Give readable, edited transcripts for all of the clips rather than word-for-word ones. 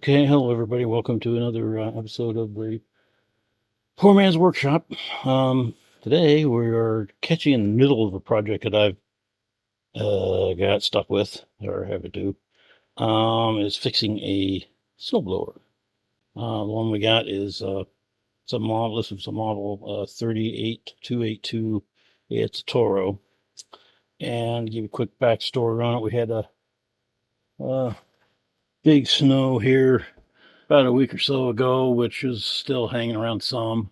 Okay, hello everybody. Welcome to another episode of the Poorman's Workshop. Today we are catching in the middle of a project that I've got stuck with, or have to do. Is fixing a snowblower. The one we got is some model. This is a model 38282. It's a Toro. And to give you a quick backstory on it, we had a big snow here about a week or so ago, which is still hanging around some.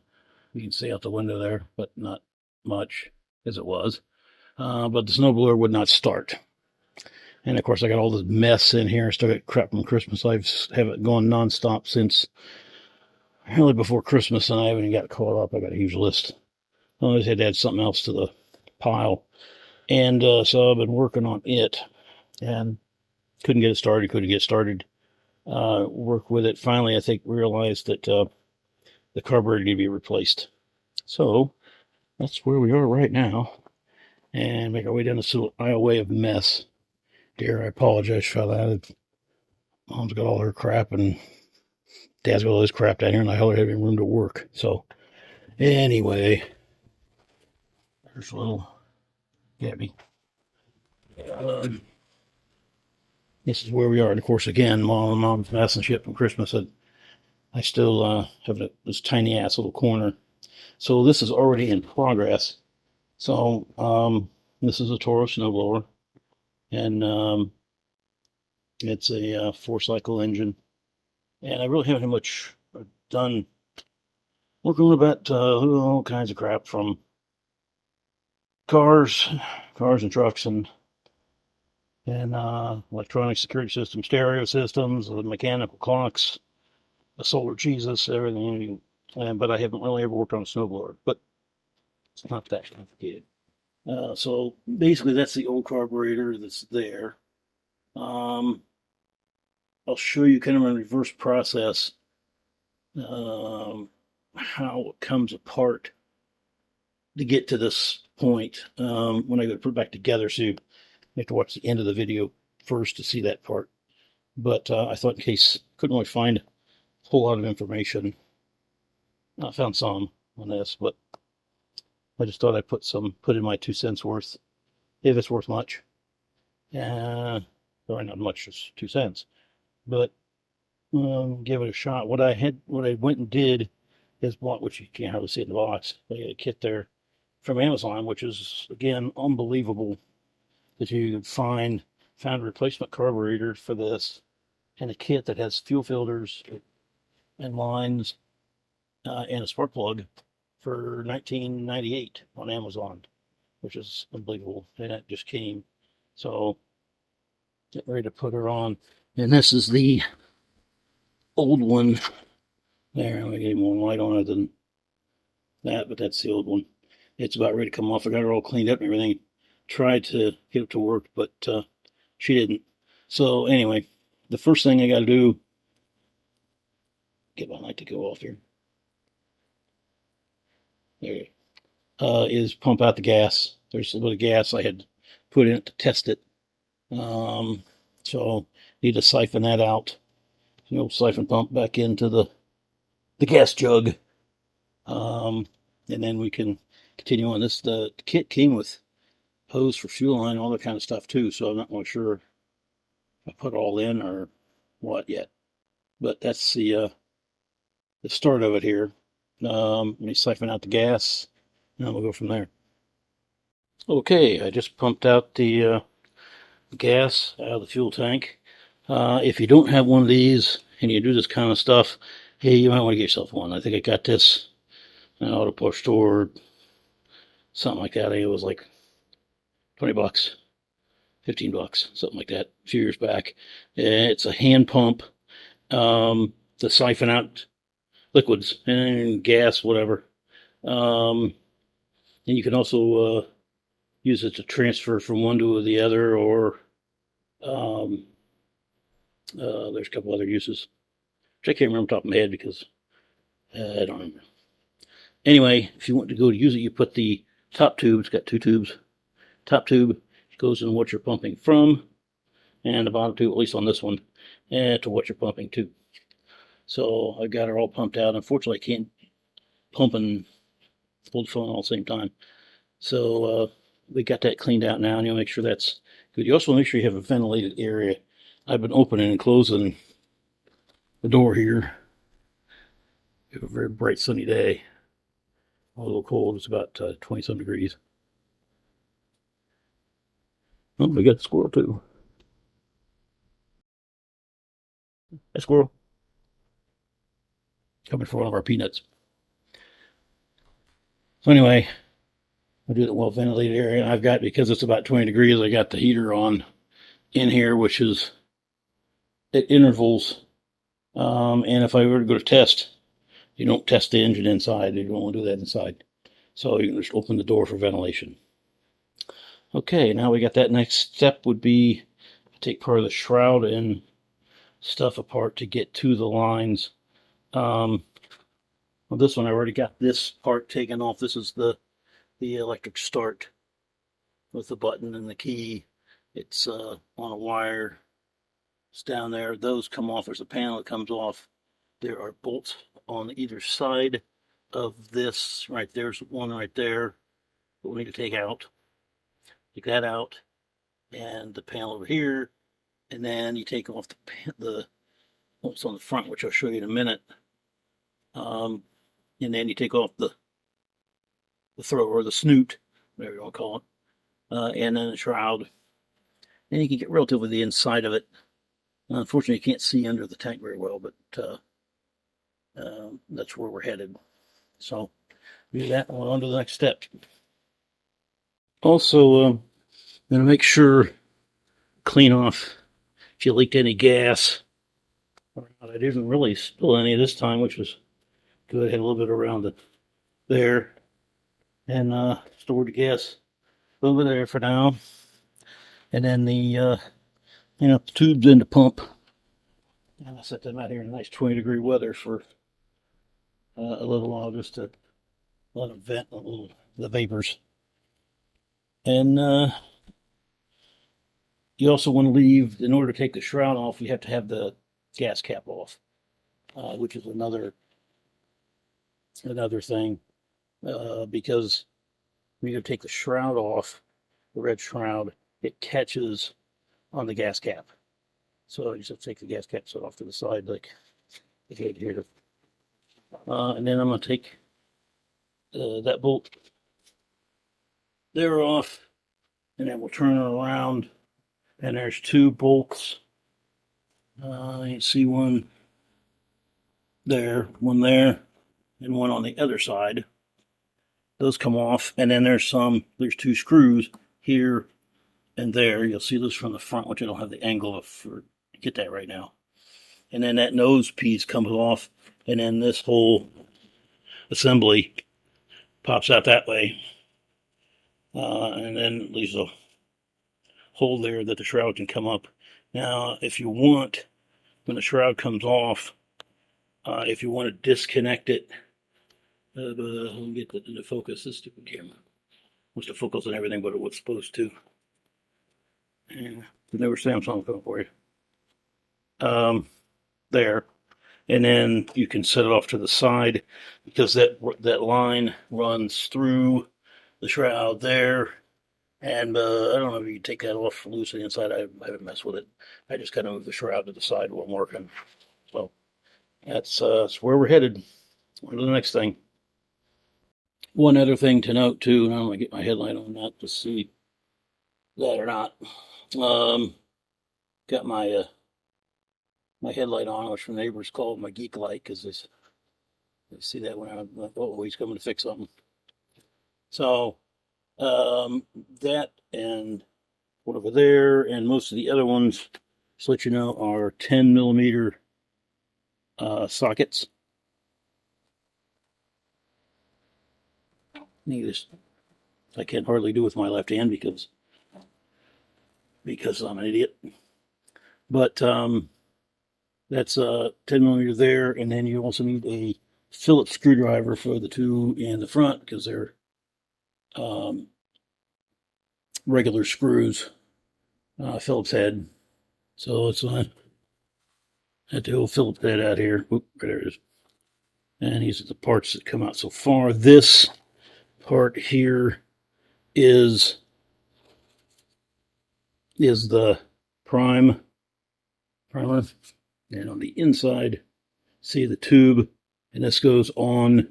You can see out the window there, but not much as it was. But the snowblower would not start. And of course, I got all this mess in here. I still got crap from Christmas. I've have it going nonstop since really before Christmas, and I haven't even got caught up. I got a huge list. I always had to add something else to the pile. And so I've been working on it and couldn't get it started. Work with it. Finally, I think realized that the carburetor needed to be replaced. So that's where we are right now, and make our way down this little aisleway of mess. Dear, I apologize for that. Mom's got all her crap, and Dad's got all his crap down here, and I hardly have any room to work. So anyway, there's a little Gabby. This is where we are. And of course, again, Mom's mess and shit from Christmas. I still have this tiny ass little corner. So this is already in progress. So this is a Toro snowblower, and it's a 4-cycle engine. And I really haven't had much done working about all kinds of crap, from cars and trucks, and electronic security systems, stereo systems, mechanical clocks, a solar Jesus, everything. But I haven't really ever worked on a snowblower. But it's not that complicated. So basically, that's the old carburetor that's there. I'll show you kind of a reverse process, how it comes apart to get to this point. When I go to put it back together, so you have to watch the end of the video first to see that part. But I thought, in case couldn't really find a whole lot of information, I found some on this, but I just thought I'd put in my 2 cents worth, if it's worth much. Probably not much, just 2 cents, but give it a shot. What I went and did is bought, which you can't hardly see in the box. I got a kit there from Amazon, which is, again, unbelievable that you could found a replacement carburetor for this, and a kit that has fuel filters and lines and a spark plug for $19.98 on Amazon, which is unbelievable. And that just came. So getting ready to put her on. And this is the old one. There, I'm going to get more light on it than that, but that's the old one. It's about ready to come off. I got her all cleaned up and everything. Tried to get it to work, but she didn't. So anyway, the first thing I got to do, get my light to go off here. There, is pump out the gas. There's a little bit of gas I had put in it to test it. So need to siphon that out. The old siphon pump back into the gas jug. And then we can continue on this. The kit came with hose for fuel line, all that kind of stuff too. So I'm not really sure if I put it all in or what yet. But that's the start of it here. Let me siphon out the gas, and then we'll go from there. Okay, I just pumped out the gas out of the fuel tank. If you don't have one of these and you do this kind of stuff, hey, you might want to get yourself one. I think I got this in an auto parts store, something like that. I think it was like $20, $15, something like that, a few years back. It's a hand pump to siphon out liquids and gas, whatever. And you can also use it to transfer from one to the other, or there's a couple other uses, which I can't remember off the top of my head because I don't remember. Anyway, if you want to go to use it, you put the top tube, it's got 2 tubes. Top tube goes in what you're pumping from, and the bottom tube, at least on this one, to what you're pumping to. So I got her all pumped out. Unfortunately, I can't pump and hold the phone all at the same time. So we got that cleaned out now, and you'll make sure that's good. You also want to make sure you have a ventilated area. I've been opening and closing the door here. We have a very bright sunny day. A little cold. It's about 20 some degrees. Oh, we got a squirrel too. A squirrel coming for one of our peanuts. So anyway, I do the well ventilated area. I've got, because it's about 20 degrees, I got the heater on in here, which is at intervals. And if I were to go to test, you don't test the engine inside. You don't want to do that inside. So you can just open the door for ventilation. Okay, now we got that. Next step would be take part of the shroud and stuff apart to get to the lines. Well, this one I already got this part taken off. This is the electric start with the button and the key. It's on a wire. It's down there. Those come off. There's a panel that comes off. There are bolts on either side of this. Right there's one right there that we need to take out. Take that out, and the panel over here, and then you take off the bolts on the front, which I'll show you in a minute. And then you take off the throat or the snoot, whatever you want to call it, and then the shroud. And you can get relatively the inside of it. Unfortunately, you can't see under the tank very well, but that's where we're headed. So do that, and we're on to the next step. Also, I'm going to make sure, clean off if you leaked any gas. I didn't really spill any this time, which was good. I had a little bit around it there, and stored the gas over there for now. And then the the tubes in the pump. And I set them out here in nice 20-degree weather for a little while, just to let them vent a little the vapors. And you also want to leave, in order to take the shroud off, you have to have the gas cap off, which is another thing, because when you take the shroud off, the red shroud, it catches on the gas cap. So you just have to take the gas cap set off to the side, like here. And then I'm going to take that bolt there off, and then we'll turn it around. And there's two bolts. You see one there, and one on the other side. Those come off, and then there's two screws here and there. You'll see those from the front, which I don't have the angle to get that right now. And then that nose piece comes off, and then this whole assembly pops out that way. And then leaves a hole there that the shroud can come up. Now, if you want, when the shroud comes off, if you want to disconnect it, let me get that into focus. This stupid camera wants to focus on everything but it was supposed to. And never Samsung phone for you. There, and then you can set it off to the side, because that line runs through the shroud there. And I don't know if you can take that off loose on the inside. I haven't messed with it. I just kind of move the shroud to the side while I'm working. So that's where we're headed. On to the next thing. One other thing to note too, and I'm gonna get my headlight on that to see that or not. Got my my headlight on, which the neighbors called my geek light, because they see that when I'm like, oh, he's coming to fix something. So that and one over there, and most of the other ones, just to let you know, are 10 millimeter sockets. I can't hardly do with my left hand because I'm an idiot. But that's 10 millimeter there, and then you also need a Phillips screwdriver for the two in the front, because they're regular screws, Phillips head. So it's at the old Phillips head out here. Oop, there it is. And these are the parts that come out so far. This part here is the primer. And on the inside, see the tube, and this goes on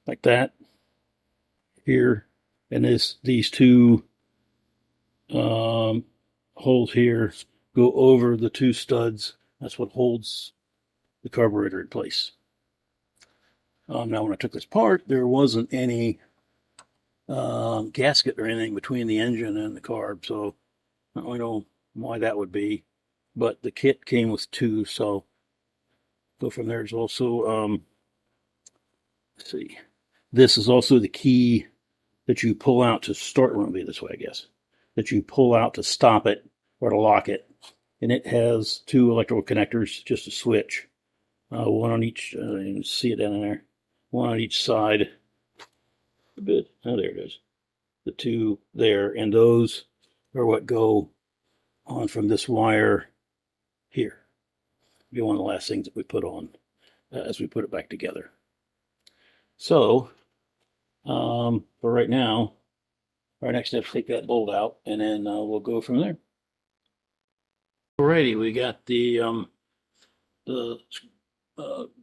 like that here, and these two holes here go over the two studs. That's what holds the carburetor in place. Now, when I took this apart, there wasn't any gasket or anything between the engine and the carb, so I don't know why that would be. But the kit came with two, so go from there. There's also, let's see, this is also the key that you pull out to start. It won't be this way, I guess. That you pull out to stop it or to lock it, and it has two electrical connectors, just a switch, one on each. You can see it down in there. One on each side. A bit. Oh, there it is. The two there, and those are what go on from this wire here. It'll be one of the last things that we put on as we put it back together. So, for right now, our next step is take that bolt out, and then we'll go from there. Alrighty, we got the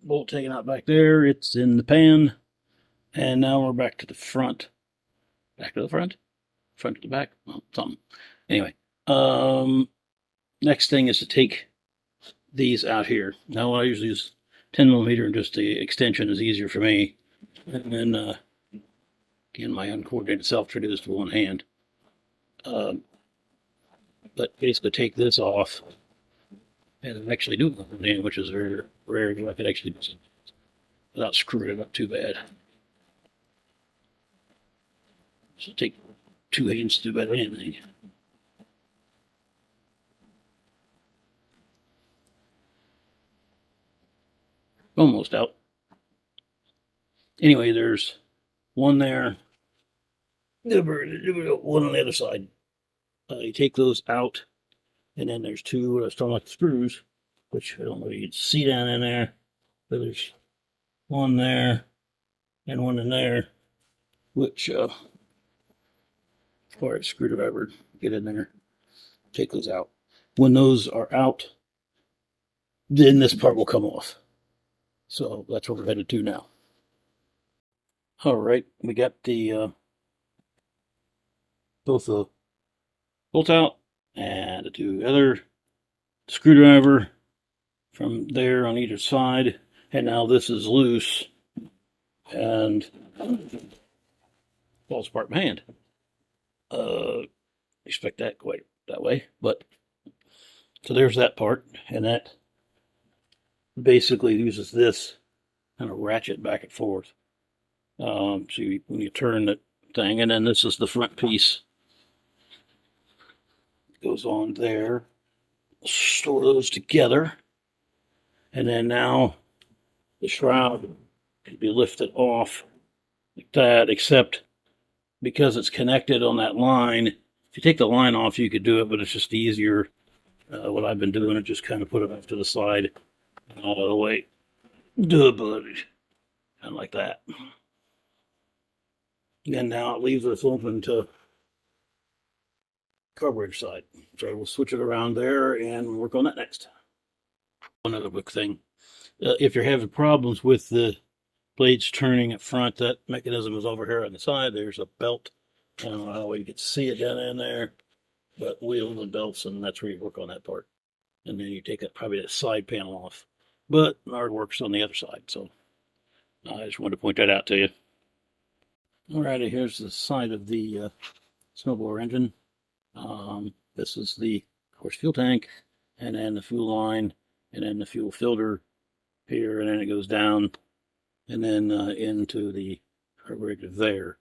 bolt taken out back there. It's in the pan, and now we're back to the front. Back to the front? Front to the back? Well, something. Anyway, next thing is to take these out here. Now I usually use 10 millimeter, and just the extension is easier for me. And then, again, my uncoordinated self try to do this with one hand. But basically take this off and actually do it with one hand, which is very rare. I could actually do it without screwing it up too bad. So take two hands to do better than anything. Almost out. Anyway, there's one there. One on the other side. You take those out, and then there's two what I was talking about, the screws, which I don't know if you can see down in there, but there's one there and one in there, which require a screwdriver to get in there. Take those out. When those are out, then this part will come off. So that's what we're headed to now. All right, we got the both the bolt out and the two other screwdriver from there on either side, and now this is loose and falls apart in my hand. Expect that quite that way, but so there's that part, and that basically uses this kind of ratchet back and forth. So when you turn that thing, and then this is the front piece. Goes on there. Store those together, and then now the shroud can be lifted off like that, except because it's connected on that line. If you take the line off, you could do it, but it's just easier. What I've been doing is just kind of put it off to the side and out of the way. Do it, but kind of like that. And now it leaves us open to carburetor side. So we'll switch it around there and work on that next. One other quick thing. If you're having problems with the blades turning at front, that mechanism is over here on the side. There's a belt. I don't know how you can see it down in there, but wheels and belts, and that's where you work on that part. And then you take that probably that side panel off. But hard works on the other side, so I just wanted to point that out to you. Alrighty, here's the side of the snowblower engine. This is the, of course, fuel tank, and then the fuel line, and then the fuel filter here, and then it goes down, and then into the carburetor there.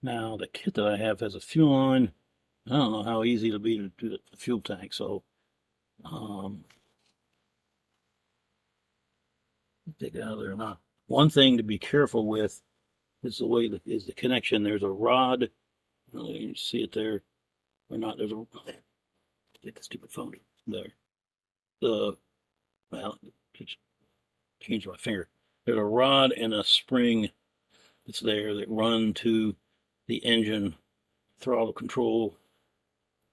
Now, the kit that I have has a fuel line. I don't know how easy it'll be to do the fuel tank, so take it out of there or not. One thing to be careful with is the way that is the connection. There's a rod. You can see it there or not. There's a Get the stupid phone there. Well, just changed my finger. There's a rod and a spring that's there that run to the engine throttle control,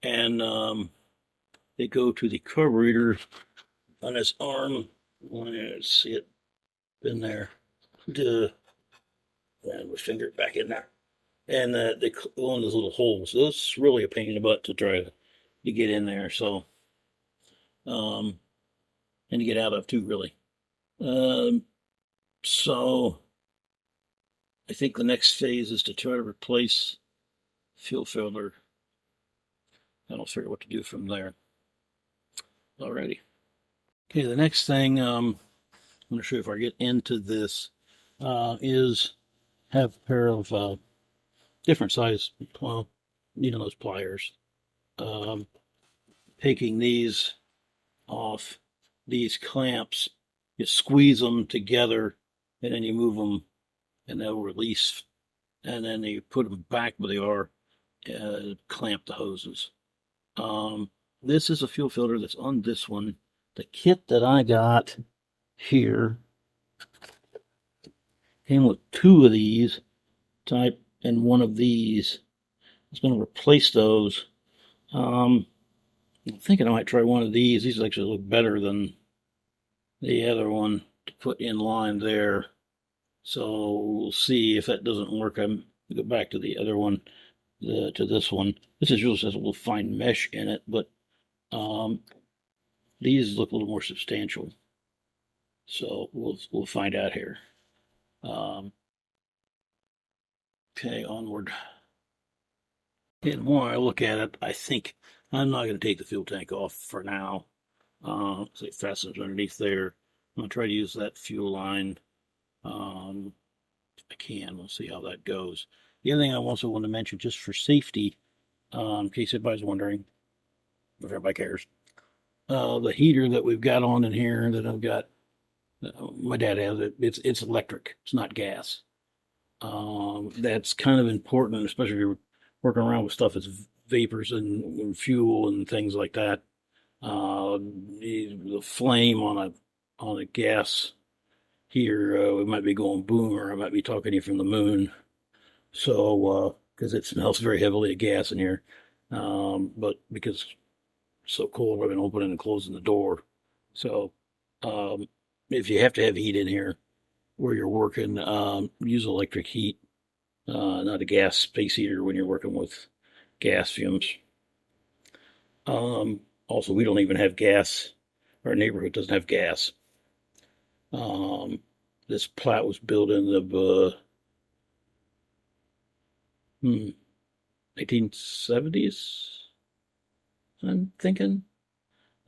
and they go to the carburetor on this arm. Let's see it in there. And my finger back in there, and they go in those little holes. So it's really a pain in the butt to try to get in there. So, and to get out of too, really. So I think the next phase is to try to replace fuel filter. And I'll figure out what to do from there. Alrighty. Okay, the next thing I'm going to show you if I get into this is have a pair of different size, well, those pliers. Taking these off, these clamps, you squeeze them together, and then you move them, and they'll release, and then you put them back where they are, clamp the hoses. This is a fuel filter that's on this one. The kit that I got here came with 2 of these type and 1 of these. I was going to replace those. I'm thinking I might try 1 of these. These actually look better than the other one to put in line there. So we'll see if that doesn't work. I'm going to go back to the other one, to this one. This is just has a little fine mesh in it, but these look a little more substantial. So we'll find out here. Okay, onward. And the more I look at it, I think I'm not going to take the fuel tank off for now. So it fastens underneath there. I'm going to try to use that fuel line. If I can, we'll see how that goes. The other thing I also want to mention, just for safety, in case anybody's wondering, if everybody cares, the heater that we've got on in here that I've got, my dad has it. It's electric. It's not gas. That's kind of important, especially if you're working around with stuff that's vapors and fuel and things like that. The flame on a gas here, we might be going boom, or I might be talking to you from the moon. So, because it smells very heavily of gas in here. But because it's so cold, I've been opening and closing the door. So, if you have to have heat in here where you're working, use electric heat, not a gas space heater when you're working with gas fumes. Also, we don't even have gas. Our neighborhood doesn't have gas. This plat was built in the 1970s, I'm thinking.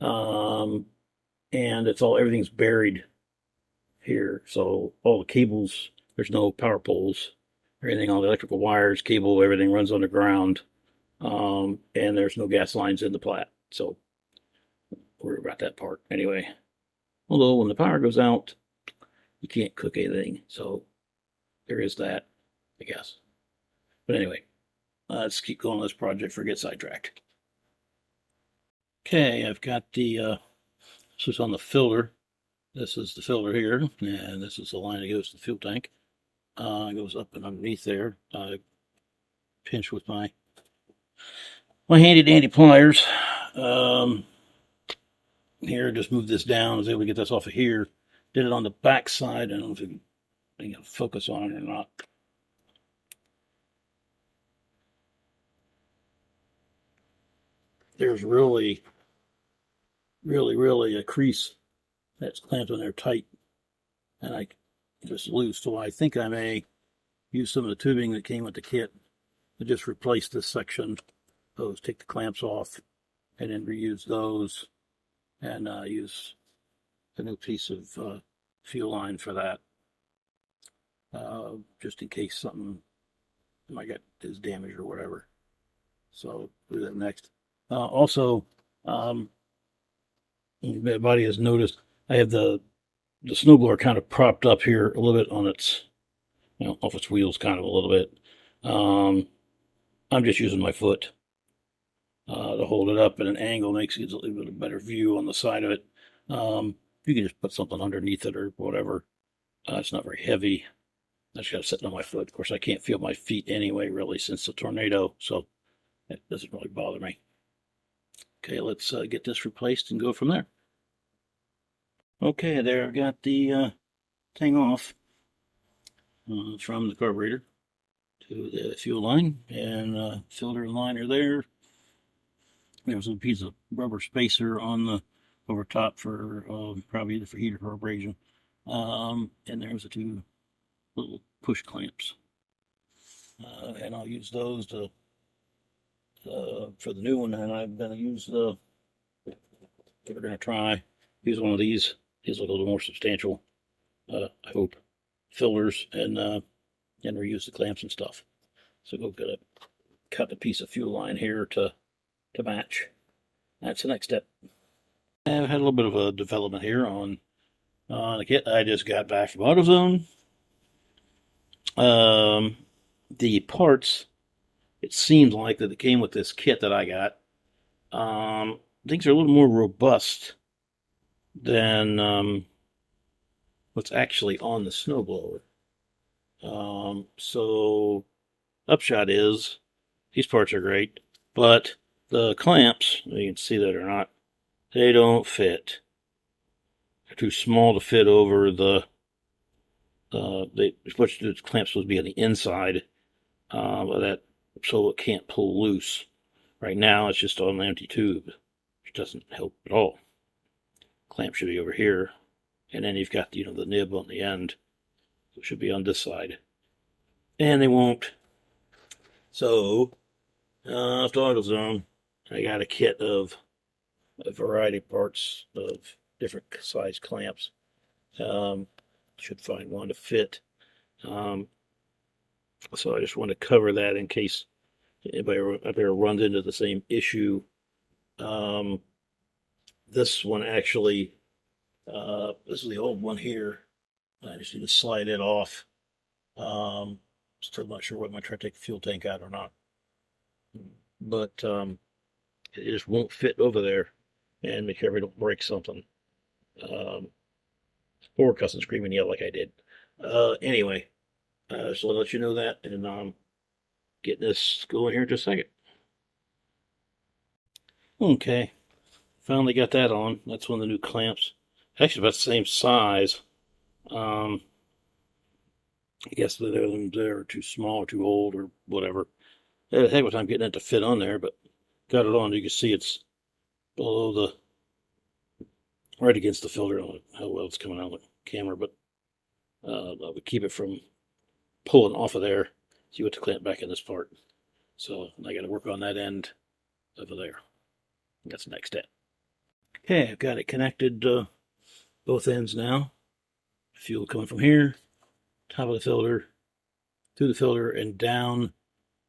And everything's buried here. So all the cables, there's no power poles or anything. All the electrical wires, cable, everything runs underground. And there's no gas lines in the plat. So worry about that part anyway. Although when the power goes out, you can't cook anything. So there is that, I guess. But anyway, let's keep going on this project before I get sidetracked. Okay, I've got this is on the filter. This is the filter here, and this is the line that goes to the fuel tank. It goes up and underneath there. I pinch with my handy dandy pliers. Here, just move this down. I was able to get this off of here. Did it on the back side. I don't know if you can focus on it or not. There's really a crease that's clamped on there tight, and I just loose. So I think I may use some of the tubing that came with the kit to just replace this section. Those, take the clamps off, and then reuse those, and use a new piece of fuel line for that, just in case something might get is damaged or whatever. So do that next. Also, everybody has noticed I have the snowblower kind of propped up here a little bit on its, off its wheels, kind of a little bit. I'm just using my foot to hold it up at an angle, makes it a little bit better view on the side of it. You can just put something underneath it or whatever. It's not very heavy. I just got to sit on my foot. Of course, I can't feel my feet anyway, really, since the tornado, so it doesn't really bother me. Okay, let's get this replaced and go from there. Okay, there, I've got the thing off from the carburetor to the fuel line, and filter line are there. There's a piece of rubber spacer on the over top for probably either for heat or for abrasion. And there's the two little push clamps. And I'll use those to for the new one, and I'm going to use we're going to try use one of these. These look a little more substantial, I hope, filters, and reuse the clamps and stuff. So go get cut a piece of fuel line here to match. That's the next step. I've had a little bit of a development here on the kit I just got back from AutoZone. The parts, it seems like that it came with this kit that I got. Things are a little more robust than what's actually on the snowblower. So upshot is these parts are great, but the clamps, you can see that or not, they don't fit. They're too small to fit over the the clamp's supposed to be on the inside of that, so it can't pull loose. Right now it's just on an empty tube, which doesn't help at all. Clamp should be over here, and then you've got the nib on the end. So it should be on this side, and they won't. So after AutoZone, I got a kit of a variety of parts of different size clamps. Should find one to fit. So I just want to cover that in case anybody out there runs into the same issue. This one actually, this is the old one here. I just need to slide it off. Still not sure whether I'm trying to take the fuel tank out or not. But it just won't fit over there. And make sure we don't break something. Or cuss and scream and yell like I did. Anyway, so I'll let you know that, and getting this going here in just a second. Okay, finally got that on. That's one of the new clamps. Actually about the same size. I guess they're too small or too old or whatever. I had a heck of a time getting it to fit on there, but got it on. You can see it's below right against the filter. I don't know how well it's coming out of the camera, but I would keep it from pulling off of there. So you have to clamp back in this part. So I got to work on that end over there. That's the next step. Okay, I've got it connected both ends now. Fuel coming from here, top of the filter, through the filter and down,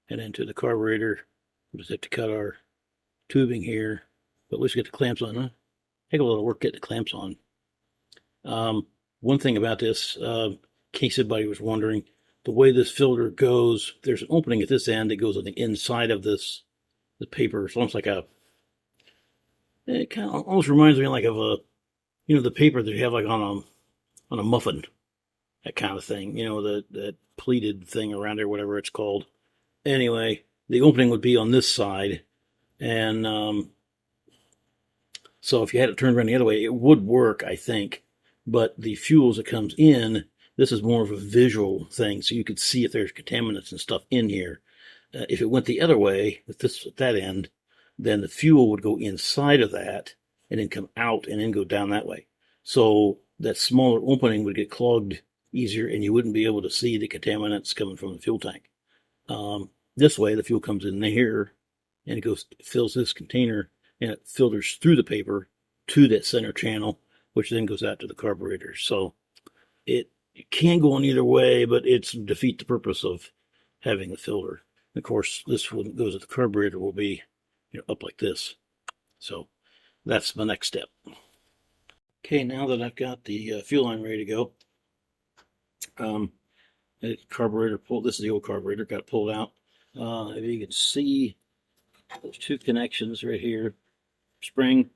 and into the carburetor. We'll just have to cut our tubing here, but let's get the clamps on. Huh? Take a little work getting the clamps on. One thing about this, in case anybody was wondering, the way this filter goes, there's an opening at this end that goes on the inside of the paper. It's almost like it kind of almost reminds me like of the paper that you have like on a muffin, that kind of thing. That pleated thing around there, whatever it's called. Anyway, the opening would be on this side, and so if you had it turned around the other way, it would work, I think. But the fuel as it comes in, this is more of a visual thing, so you could see if there's contaminants and stuff in here. If it went the other way, with this at that end, then the fuel would go inside of that and then come out and then go down that way. So that smaller opening would get clogged easier, and you wouldn't be able to see the contaminants coming from the fuel tank. This way, the fuel comes in here, and it fills this container, and it filters through the paper to that center channel, which then goes out to the carburetor. So it can go on either way, but it's defeat the purpose of having the filter. Of course, this one goes at the carburetor will be up like this. So that's the next step. Okay, now that I've got the fuel line ready to go, the carburetor pulled. This is the old carburetor. Got it pulled out. If you can see, There's two connections right here, spring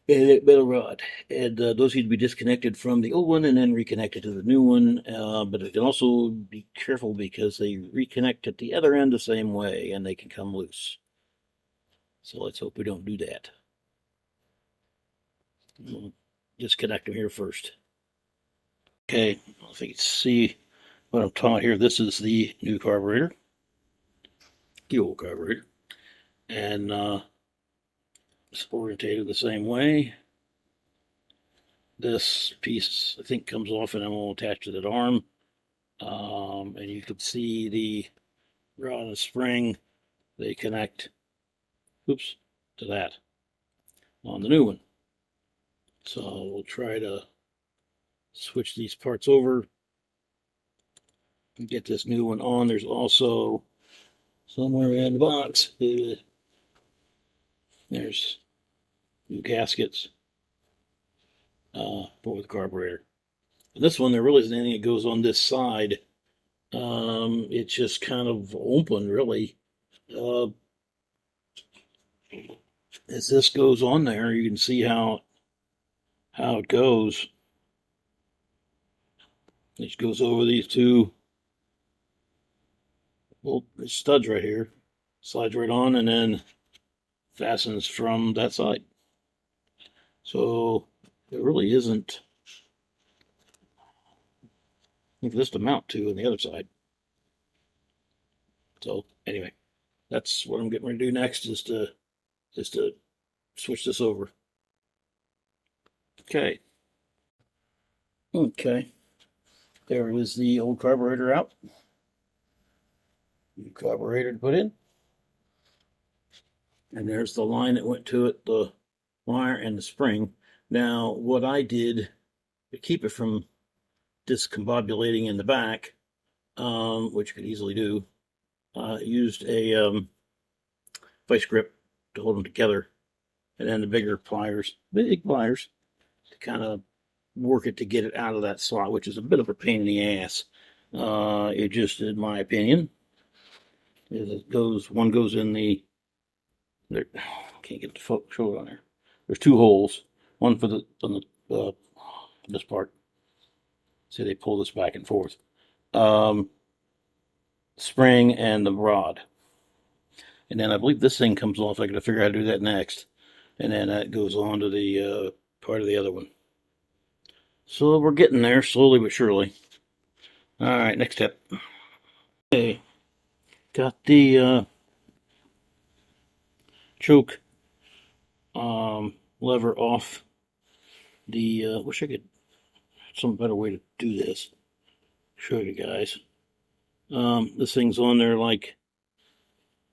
and a metal rod, and those need to be disconnected from the old one and then reconnected to the new one. But it can also be careful because they reconnect at the other end the same way and they can come loose. So let's hope we don't do that. We'll disconnect them here first. Okay, I don't know if you can see what I'm talking about here. This is the new carburetor, the old carburetor, and it's orientated the same way. This piece, I think, comes off and then will attach to that arm. And you can see the rod and spring, they connect, oops, to that on the new one. So we'll try to switch these parts over and get this new one on. There's also somewhere in the box, there's new gaskets for the carburetor. And this one, there really isn't anything that goes on this side. It's just kind of open, really. As this goes on there, you can see how it goes. It goes over these two little studs right here, slides right on, and then fastens from that side. So there really isn't this to mount to on the other side. So anyway, that's what I'm getting ready to do next, is to switch this over. Okay. There is the old carburetor out. New carburetor to put in. And there's the line that went to it, the wire and the spring. Now, what I did to keep it from discombobulating in the back, which you could easily do, used a vice grip to hold them together, and then the big pliers, to kind of work it to get it out of that slot, which is a bit of a pain in the ass. It just, in my opinion, one goes in the, there, can't get the shoulder on there. There's two holes, one for this part. See, they pull this back and forth. Spring and the rod. And then I believe this thing comes off. I got to figure out how to do that next. And then that goes on to the part of the other one. So we're getting there, slowly but surely. All right, next step. Okay, got the choke lever off the, wish I could some better way to do this. Show you guys. This thing's on there like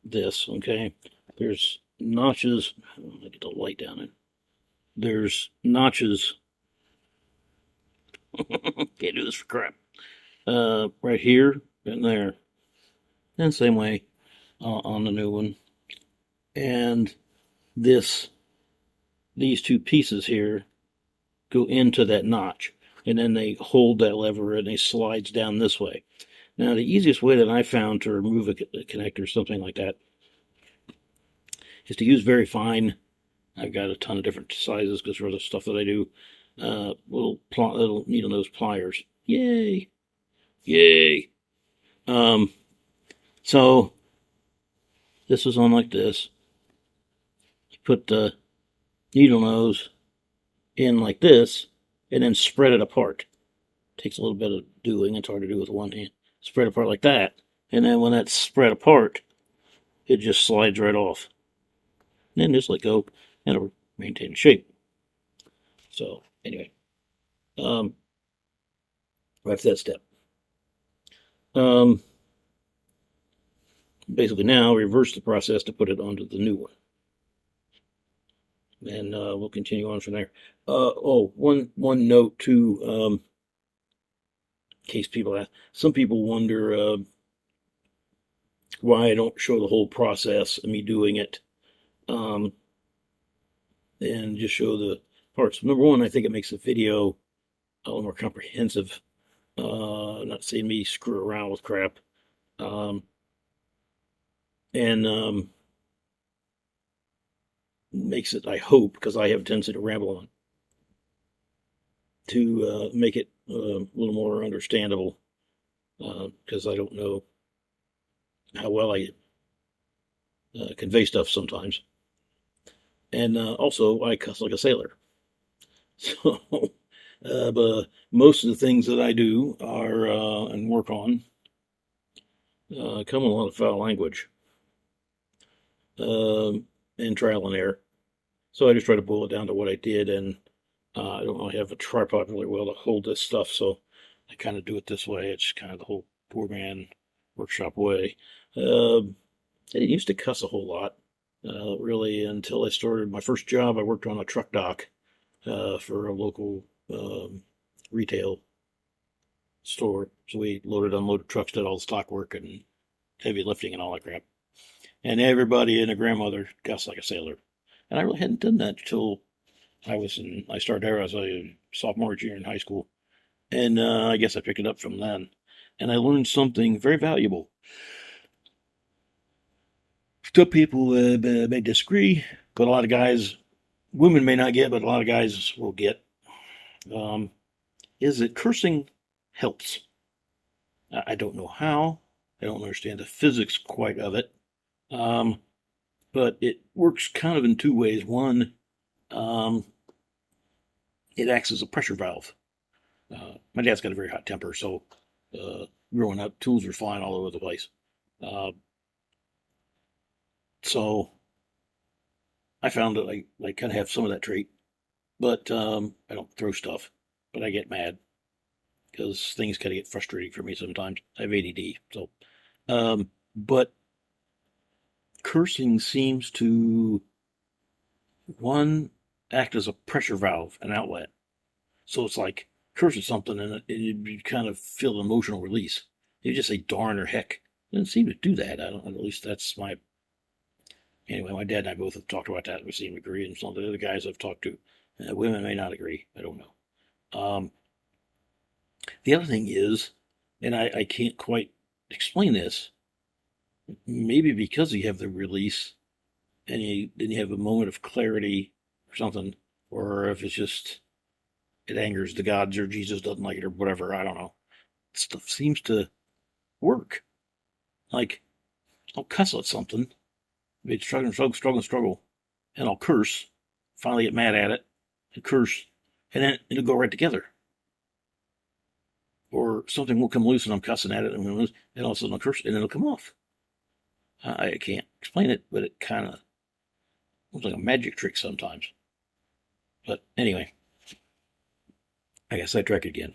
this, okay? There's notches. Let me get the light down in. There's notches. Can't do this for crap. Right here and there. And same way on the new one. And these two pieces here go into that notch. And then they hold that lever and they slides down this way. Now, the easiest way that I found to remove a connector, something like that, is to use very fine. I've got a ton of different sizes because for the stuff that I do, little needle nose pliers. Yay! Yay! So this is on like this. You put the needle nose in like this, and then spread it apart. Takes a little bit of doing. It's hard to do with one hand. Spread apart like that, and then when that's spread apart, it just slides right off. And then just let go, and it'll maintain shape. So anyway, right to that step. Basically now reverse the process to put it onto the new one. And we'll continue on from there. One note too, in case people ask, some people wonder why I don't show the whole process of me doing it, and just show the parts. Number one, I think it makes the video a little more comprehensive. Not seeing me screw around with crap. and makes it, I hope, because I have a tendency to ramble on, to make it a little more understandable, because I don't know how well I convey stuff sometimes. And also, I cuss like a sailor. So, but most of the things that I do are and work on come with a lot of foul language and trial and error. So I just try to boil it down to what I did, and I don't really have a tripod really well to hold this stuff, so I kind of do it this way. It's kind of the whole Poorman workshop way. I didn't used to cuss a whole lot, really, until I started my first job. I worked on a truck dock for a local retail store. So we loaded, unloaded trucks, did all the stock work and heavy lifting and all that crap. And everybody and a grandmother cussed like a sailor. And I really hadn't done that until I started there as a sophomore, junior in high school. And I guess I picked it up from then. And I learned something very valuable. Some people may disagree, but a lot of guys, women may not get, but a lot of guys will get, is that cursing helps. I don't know how. I don't understand the physics quite of it. But it works kind of in two ways. One, it acts as a pressure valve. My dad's got a very hot temper, so growing up, tools were flying all over the place. So I found that I kind of have some of that trait, but I don't throw stuff, but I get mad because things kind of get frustrating for me sometimes. I have ADD, so but cursing seems to, one, act as a pressure valve, an outlet. So it's like cursing something and you kind of feel an emotional release. You just say darn or heck. It doesn't seem to do that. I don't. At least that's my. Anyway, my dad and I both have talked about that. We seem to agree, and some of the other guys I've talked to, women may not agree. I don't know. The other thing is, and I can't quite explain this. Maybe because you have the release, and then you have a moment of clarity or something, or if it's just it angers the gods or Jesus doesn't like it or whatever. I don't know. Stuff seems to work. Like I'll cuss at something, be struggle, and I'll curse. Finally, get mad at it and curse, and then it'll go right together. Or something will come loose and I'm cussing at it, and all of a sudden I'll curse and it'll come off. I can't explain it, but it kind of looks like a magic trick sometimes. But anyway, I guess I sidetracked again.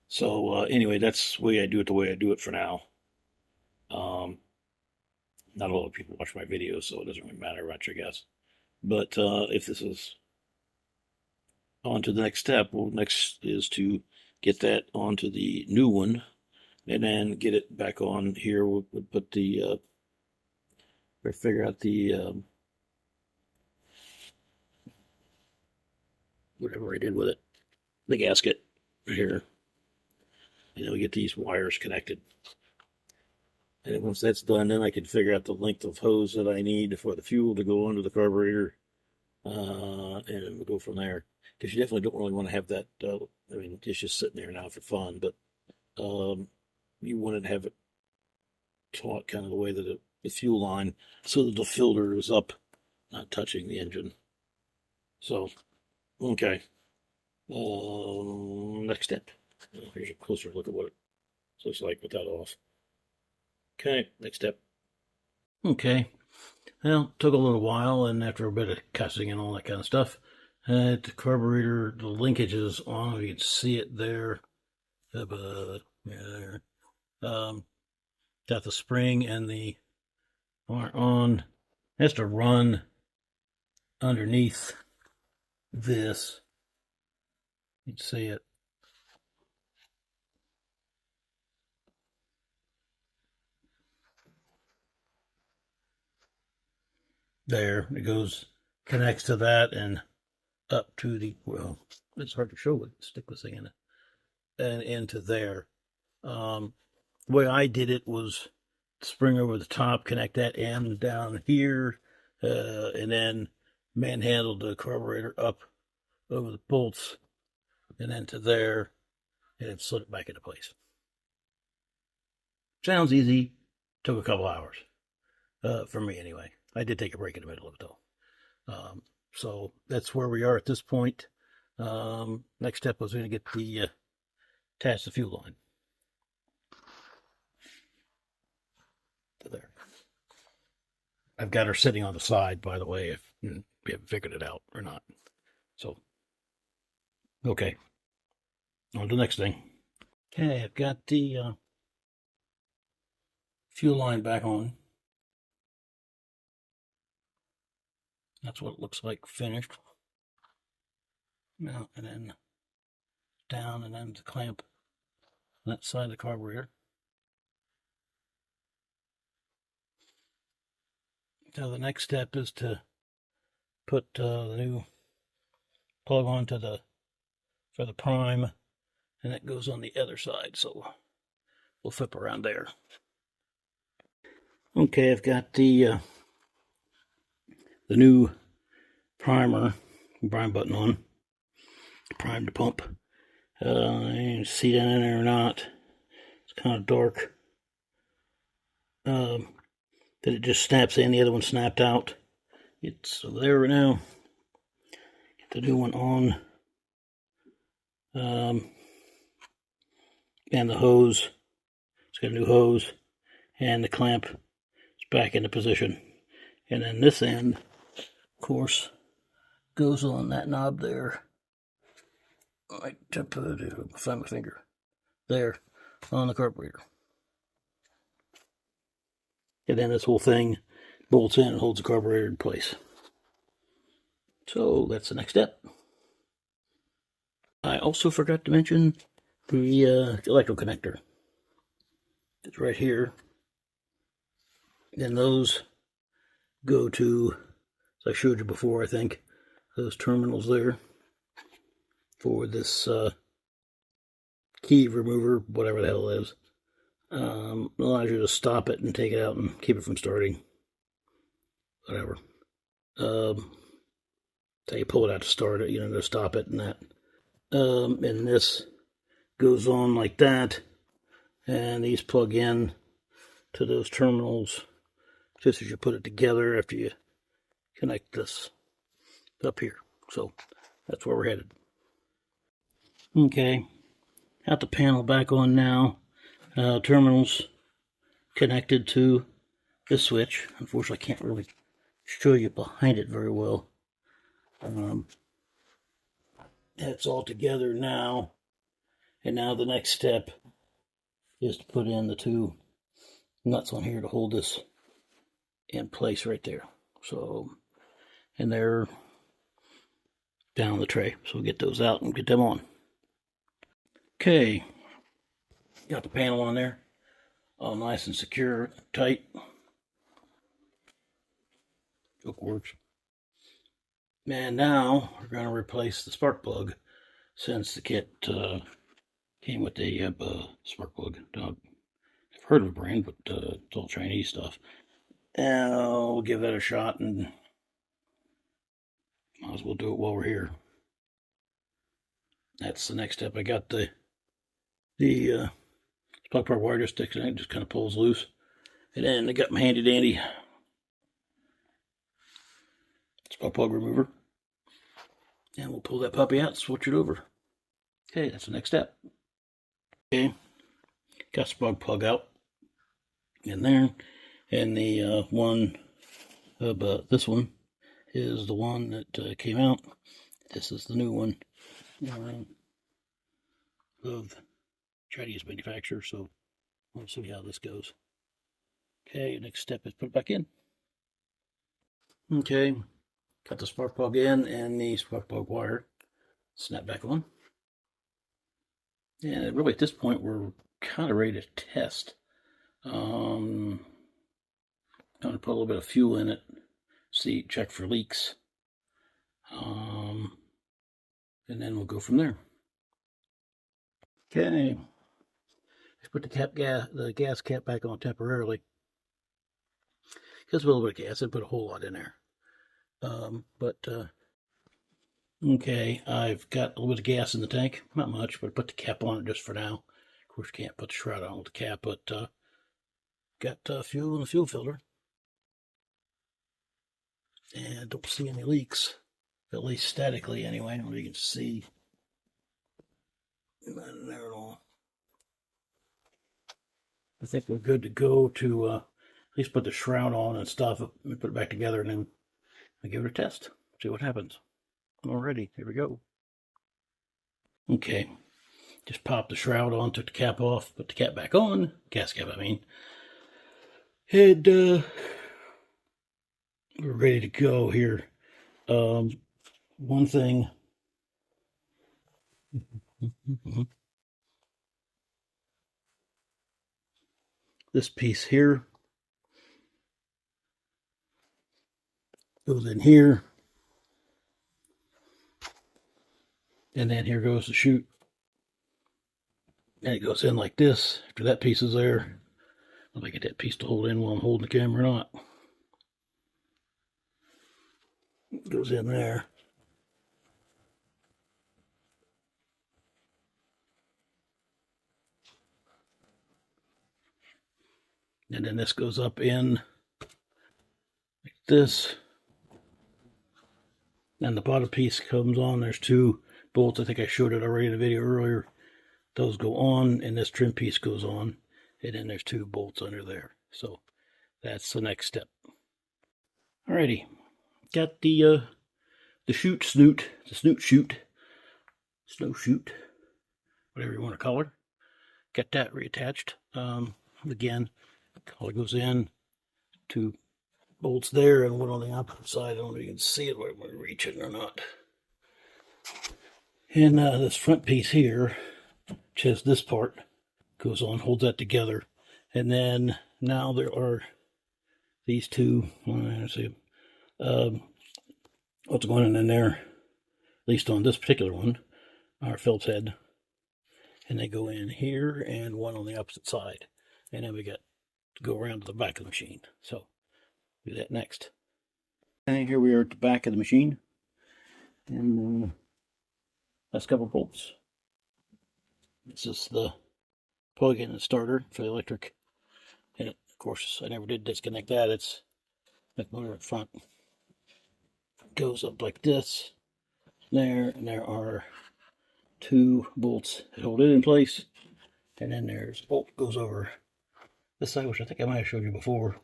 So anyway, that's the way I do it for now. Not a lot of people watch my videos, so it doesn't really matter much, I guess. But if this is on to the next step, well, next is to get that onto the new one, and then get it back on here. We'll put the figure out the whatever I did with it, the gasket right here, and then we get these wires connected. And once that's done, then I can figure out the length of hose that I need for the fuel to go under the carburetor, and we'll go from there. Because you definitely don't really want to have that. I mean, it's just sitting there now for fun, but you want to have it taut kind of the way that the fuel line, so that the filter is up, not touching the engine. So, okay. Next step. Here's a closer look at what it looks like with that off. Okay, next step. Okay. Well, took a little while, and after a bit of cussing and all that kind of stuff, the carburetor, the linkage is on. You can see it there. There. Got the spring and the are on. It has to run underneath this. You can see it. There, it goes, connects to that and up to the, well, it's hard to show with stick this thing in it, and into there. The way I did it was spring over the top, connect that end down here, and then manhandle the carburetor up over the bolts, and then to there, and then slid it back into place. Sounds easy. Took a couple hours. For me anyway. I did take a break in the middle of it though. So that's where we are at this point. Next step was going to get the attach the fuel line to there. I've got her sitting on the side, by the way, if we haven't figured it out or not. So, okay. On to the next thing. Okay, I've got the fuel line back on. That's what it looks like finished. Now, and then down, and then the clamp on that side of the carburetor. Now the next step is to put the new plug on to for the prime, and that goes on the other side, so we'll flip around there. Okay, I've got the new prime button on, prime to pump. You can see that in there or not. It's kind of dark. That it just snaps in. The other one snapped out. It's there right now. Get the new one on. And the hose. It's got a new hose. And the clamp is back into position. And then this end, of course, goes on that knob there. I find my finger. There, on the carburetor. And then this whole thing bolts in and holds the carburetor in place. So that's the next step. I also forgot to mention the electrical connector. It's right here. And those go to, as I showed you before, I think, those terminals there for this key remover, whatever the hell it is. Allows you to stop it and take it out and keep it from starting. Whatever. So you pull it out to start it, to stop it and that. And this goes on like that. And these plug in to those terminals just as you put it together after you connect this up here. So that's where we're headed. Okay. Got the panel back on now. Terminals connected to the switch. Unfortunately, I can't really show you behind it very well. That's all together now. And now the next step is to put in the two nuts on here to hold this in place right there. So, and they're down the tray. So we'll get those out and get them on. Okay. Got the panel on there, all nice and secure, tight. Hook works. And now we're going to replace the spark plug, since the kit came with the spark plug. I've heard of the brand, but it's all Chinese stuff. And we'll give that a shot, and might as well do it while we're here. That's the next step. I got the spark plug wire just sticks in it, just kind of pulls loose. And then I got my handy dandy spark plug remover. And we'll pull that puppy out, switch it over. Okay, that's the next step. Okay, got spark plug out in there. And the one of this one is the one that came out. This is the new one of Chinese manufacturer, so we'll see how this goes. Okay, next step is put it back in. Okay, got the spark plug in and the spark plug wire snap back on. And really at this point we're kind of ready to test. I'm going to put a little bit of fuel in it, check for leaks, and then we'll go from there. Okay. Let's put the gas cap back on temporarily. because a little bit of gas. I put a whole lot in there. Okay, I've got a little bit of gas in the tank. Not much, but I put the cap on it just for now. Of course, you can't put the shroud on with the cap, but got fuel in the fuel filter. And don't see any leaks, at least statically anyway. You can see. Not in there at all. I think we're good to go to at least put the shroud on and stuff, and put it back together, and then I give it a test. See what happens. Alrighty, here we go. Okay, just pop the shroud on, took the cap off, put the cap back on, gas cap I mean. And we're ready to go here. One thing. This piece here goes in here. And then here goes the chute. And it goes in like this. After that piece is there, if I get that piece to hold in while I'm holding the camera or not. It goes in there. And then this goes up in like this. And the bottom piece comes on. There's two bolts. I think I showed it already in the video earlier. Those go on, and this trim piece goes on. And then there's two bolts under there. So that's the next step. Alrighty. Got the chute snoot, the snoot chute, snow chute, whatever you want to call her. Got that reattached. Again, collar goes in, two bolts there, and one on the opposite side. I don't know if you can see it, whether we're reaching or not. And this front piece here, which has this part, goes on, holds that together. And then now there are these two, let's see, what's going in there, at least on this particular one, our Phillips head. And they go in here and one on the opposite side. And then we got to go around to the back of the machine. So do that next. And here we are at the back of the machine. And that's a couple bolts. This is the plug-in and starter for the electric. And of course, I never did disconnect that. It's that motor up front. Goes up like this. There, and there are two bolts that hold it in place. And then there's a bolt that goes over this side, which I think I might have showed you before.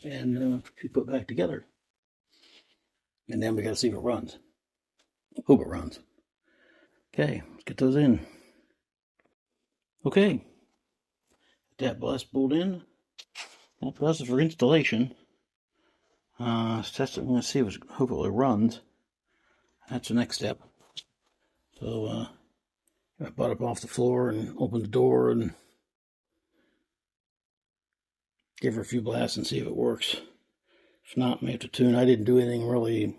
And she put back together. And then we got to see if it runs. Hope it runs. Okay, let's get those in. Okay, that blast bolt in. That blast is for installation. Let's test it. I'm going to see if it hopefully runs. That's the next step. So I brought it off the floor and opened the door and give her a few blasts and see if it works. If not, may have to tune. I didn't do anything really,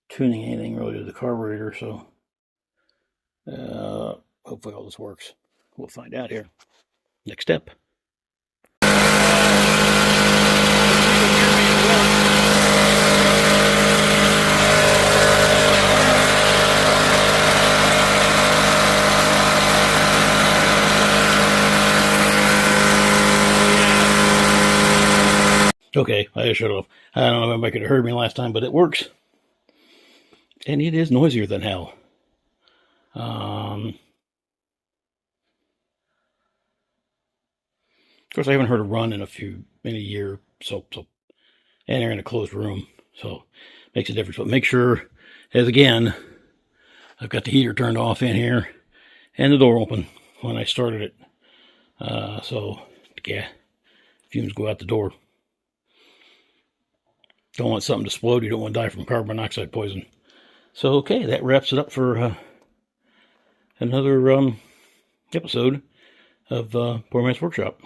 tuning anything really to the carburetor, so hopefully all this works. We'll find out here. Next step. Okay, I shut it off. I don't know if anybody could have heard me last time, but it works. And it is noisier than hell. Of course, I haven't heard a run in a year, so and they're in a closed room, so makes a difference. But make sure, as again, I've got the heater turned off in here and the door open when I started it. So yeah, fumes go out the door. Don't want something to explode. You don't want to die from carbon monoxide poison. So okay, that wraps it up for another episode of Poorman's Workshop.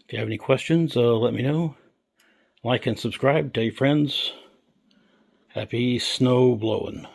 If you have any questions, let me know. Like and subscribe. Tell your friends. Happy snow blowing.